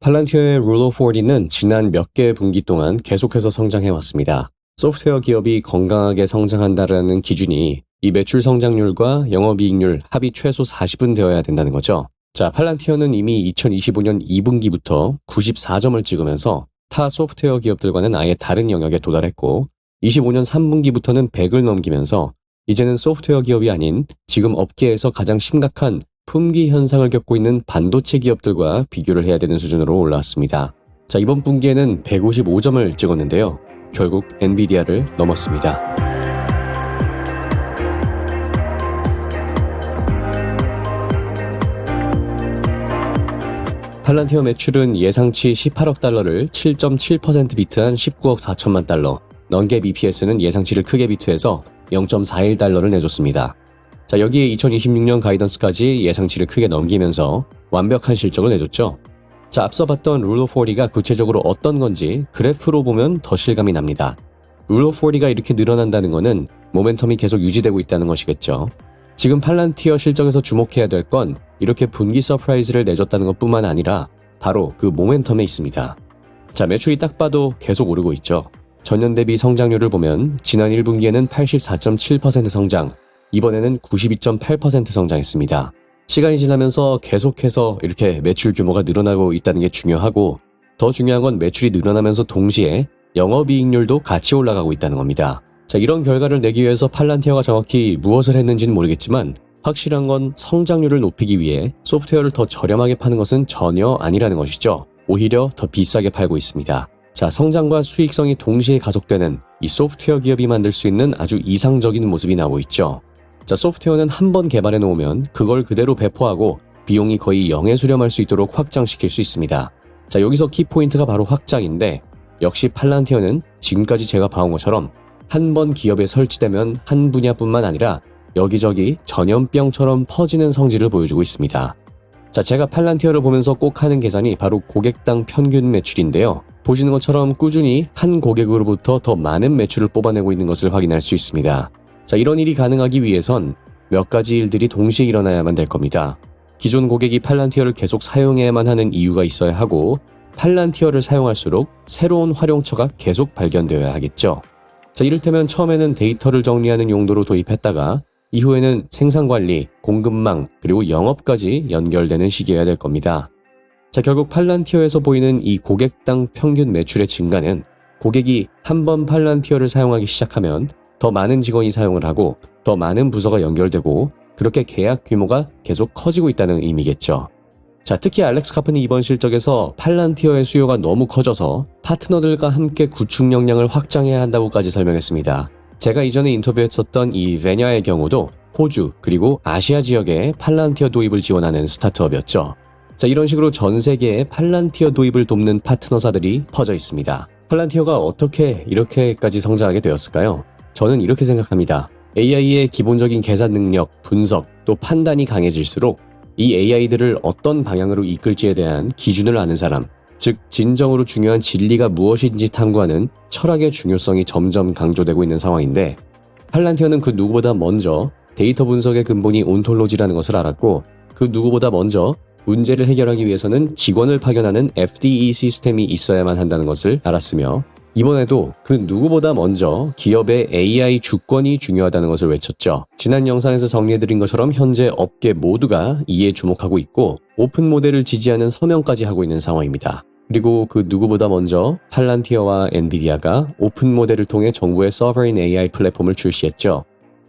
팔란티어의 Rule of 40는 지난 몇 개 분기 동안 계속해서 성장해왔습니다. 소프트웨어 기업이 건강하게 성장한다라는 기준이 이 매출 성장률과 영업이익률 합이 최소 40은 되어야 된다는 거죠. 자, 팔란티어는 이미 2025년 2분기부터 94점을 찍으면서 타 소프트웨어 기업들과는 아예 다른 영역에 도달했고 25년 3분기부터는 100을 넘기면서 이제는 소프트웨어 기업이 아닌 지금 업계에서 가장 심각한 품귀 현상을 겪고 있는 반도체 기업들과 비교를 해야 되는 수준으로 올라왔습니다. 자, 이번 분기에는 155점을 찍었는데요. 결국 엔비디아를 넘었습니다. 팔란티어 매출은 예상치 18억 달러를 7.7% 비트한 19억 4천만 달러, 넌갭 EPS는 예상치를 크게 비트해서 0.41달러를 내줬습니다. 자, 여기에 2026년 가이던스까지 예상치를 크게 넘기면서 완벽한 실적을 내줬죠. 자, 앞서 봤던 Rule of 40가 구체적으로 어떤 건지 그래프로 보면 더 실감이 납니다. Rule of 40가 이렇게 늘어난다는 것은 모멘텀이 계속 유지되고 있다는 것이겠죠. 지금 팔란티어 실적에서 주목해야 될 건 이렇게 분기 서프라이즈를 내줬다는 것뿐만 아니라 바로 그 모멘텀에 있습니다. 자, 매출이 딱 봐도 계속 오르고 있죠. 전년 대비 성장률을 보면 지난 1분기에는 84.7% 성장, 이번에는 92.8% 성장했습니다. 시간이 지나면서 계속해서 이렇게 매출 규모가 늘어나고 있다는 게 중요하고 더 중요한 건 매출이 늘어나면서 동시에 영업이익률도 같이 올라가고 있다는 겁니다. 자, 이런 결과를 내기 위해서 팔란티어가 정확히 무엇을 했는지는 모르겠지만 확실한 건 성장률을 높이기 위해 소프트웨어를 더 저렴하게 파는 것은 전혀 아니라는 것이죠. 오히려 더 비싸게 팔고 있습니다. 자, 성장과 수익성이 동시에 가속되는 이 소프트웨어 기업이 만들 수 있는 아주 이상적인 모습이 나오고 있죠. 자, 소프트웨어는 한 번 개발해 놓으면 그걸 그대로 배포하고 비용이 거의 0에 수렴할 수 있도록 확장시킬 수 있습니다. 자, 여기서 키포인트가 바로 확장인데 역시 팔란티어는 지금까지 제가 봐온 것처럼 한 번 기업에 설치되면 한 분야뿐만 아니라 여기저기 전염병처럼 퍼지는 성질을 보여주고 있습니다. 자, 제가 팔란티어를 보면서 꼭 하는 계산이 바로 고객당 평균 매출인데요. 보시는 것처럼 꾸준히 한 고객으로부터 더 많은 매출을 뽑아내고 있는 것을 확인할 수 있습니다. 자, 이런 일이 가능하기 위해선 몇 가지 일들이 동시에 일어나야만 될 겁니다. 기존 고객이 팔란티어를 계속 사용해야만 하는 이유가 있어야 하고 팔란티어를 사용할수록 새로운 활용처가 계속 발견되어야 하겠죠. 자, 이를테면 처음에는 데이터를 정리하는 용도로 도입했다가 이후에는 생산관리, 공급망, 그리고 영업까지 연결되는 시기여야 될 겁니다. 자, 결국 팔란티어에서 보이는 이 고객당 평균 매출의 증가는 고객이 한 번 팔란티어를 사용하기 시작하면 더 많은 직원이 사용을 하고 더 많은 부서가 연결되고 그렇게 계약 규모가 계속 커지고 있다는 의미겠죠. 자, 특히 알렉스 카프는 이번 실적에서 팔란티어의 수요가 너무 커져서 파트너들과 함께 구축 역량을 확장해야 한다고까지 설명했습니다. 제가 이전에 인터뷰했었던 이 베냐의 경우도 호주 그리고 아시아 지역에 팔란티어 도입을 지원하는 스타트업이었죠. 자, 이런 식으로 전 세계에 팔란티어 도입을 돕는 파트너사들이 퍼져 있습니다. 팔란티어가 어떻게 이렇게까지 성장하게 되었을까요? 저는 이렇게 생각합니다. AI의 기본적인 계산 능력, 분석, 또 판단이 강해질수록 이 AI들을 어떤 방향으로 이끌지에 대한 기준을 아는 사람, 즉 진정으로 중요한 진리가 무엇인지 탐구하는 철학의 중요성이 점점 강조되고 있는 상황인데 팔란티어는 그 누구보다 먼저 데이터 분석의 근본이 온톨로지라는 것을 알았고 그 누구보다 먼저 문제를 해결하기 위해서는 직원을 파견하는 FDE 시스템이 있어야만 한다는 것을 알았으며 이번에도 그 누구보다 먼저 기업의 AI 주권이 중요하다는 것을 외쳤죠. 지난 영상에서 정리해드린 것처럼 현재 업계 모두가 이에 주목하고 있고 오픈 모델을 지지하는 서명까지 하고 있는 상황입니다. 그리고 그 누구보다 먼저 팔란티어와 엔비디아가 오픈 모델을 통해 정부의 Sovereign AI 플랫폼을 출시했죠.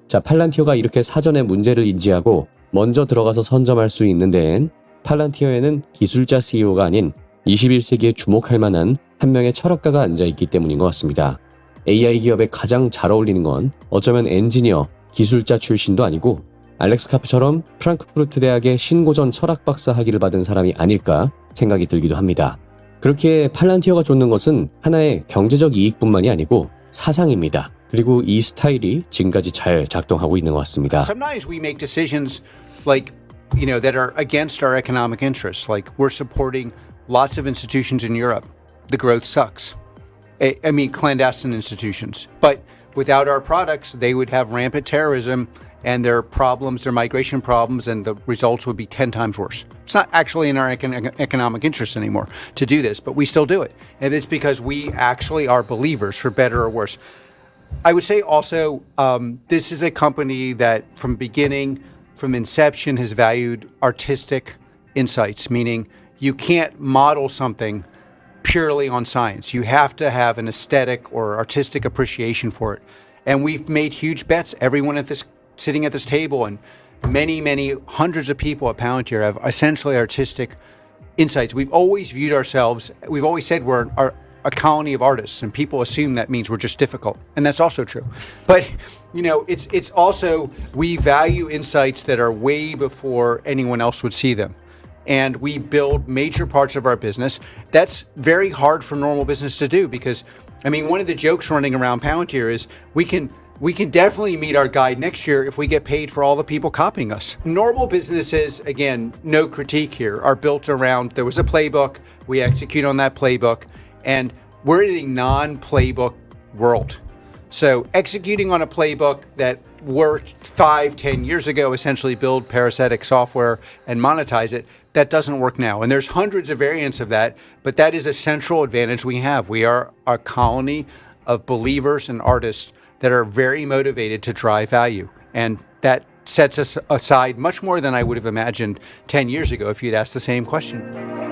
자, 팔란티어가 이렇게 사전에 문제를 인지하고 먼저 들어가서 선점할 수 있는 데엔 팔란티어에는 기술자 CEO가 아닌 21세기에 주목할 만한 한 명의 철학가가 앉아있기 때문인 것 같습니다. AI 기업에 가장 잘 어울리는 건 어쩌면 엔지니어, 기술자 출신도 아니고 알렉스 카프처럼 프랑크푸르트 대학의 신고전 철학 박사 학위를 받은 사람이 아닐까 생각이 들기도 합니다. 그렇게 팔란티어가 쫓는 것은 하나의 경제적 이익뿐만이 아니고 사상입니다. 그리고 이 스타일이 지금까지 잘 작동하고 있는 것 같습니다. Sometimes we make decisions like, that are against our economic interests. Like we're supporting lots of institutions in Europe. The growth sucks. I mean, clandestine institutions. But without our products, they would have rampant terrorism and their problems, their migration problems, and the results would be 10 times worse. It's not actually in our economic interest anymore to do this, but we still do it. And it's because we actually are believers, for better or worse. I would say also, this is a company that from beginning, from inception, has valued artistic insights, meaning you can't model something purely on science. You have to have an aesthetic or artistic appreciation for it. And we've made huge bets. Everyone sitting at this table and many hundreds of people at Palantir have essentially artistic insights. We've always viewed ourselves, we've always said we're a colony of artists, and people assume that means we're just difficult. And that's also true. But, it's also, we value insights that are way before anyone else would see them. And we build major parts of our business. That's very hard for normal business to do because, one of the jokes running around Palantir is we can definitely meet our guide next year if we get paid for all the people copying us. Normal businesses, again, no critique here, are built around, there was a playbook, we execute on that playbook, and we're in a non-playbook world. So executing on a playbook that worked 5-10 years ago, essentially build parasitic software and monetize it, that doesn't work now. And there's hundreds of variants of that, but that is a central advantage we have. We are a colony of believers and artists that are very motivated to drive value. And that sets us aside much more than I would have imagined 10 years ago if you'd asked the same question.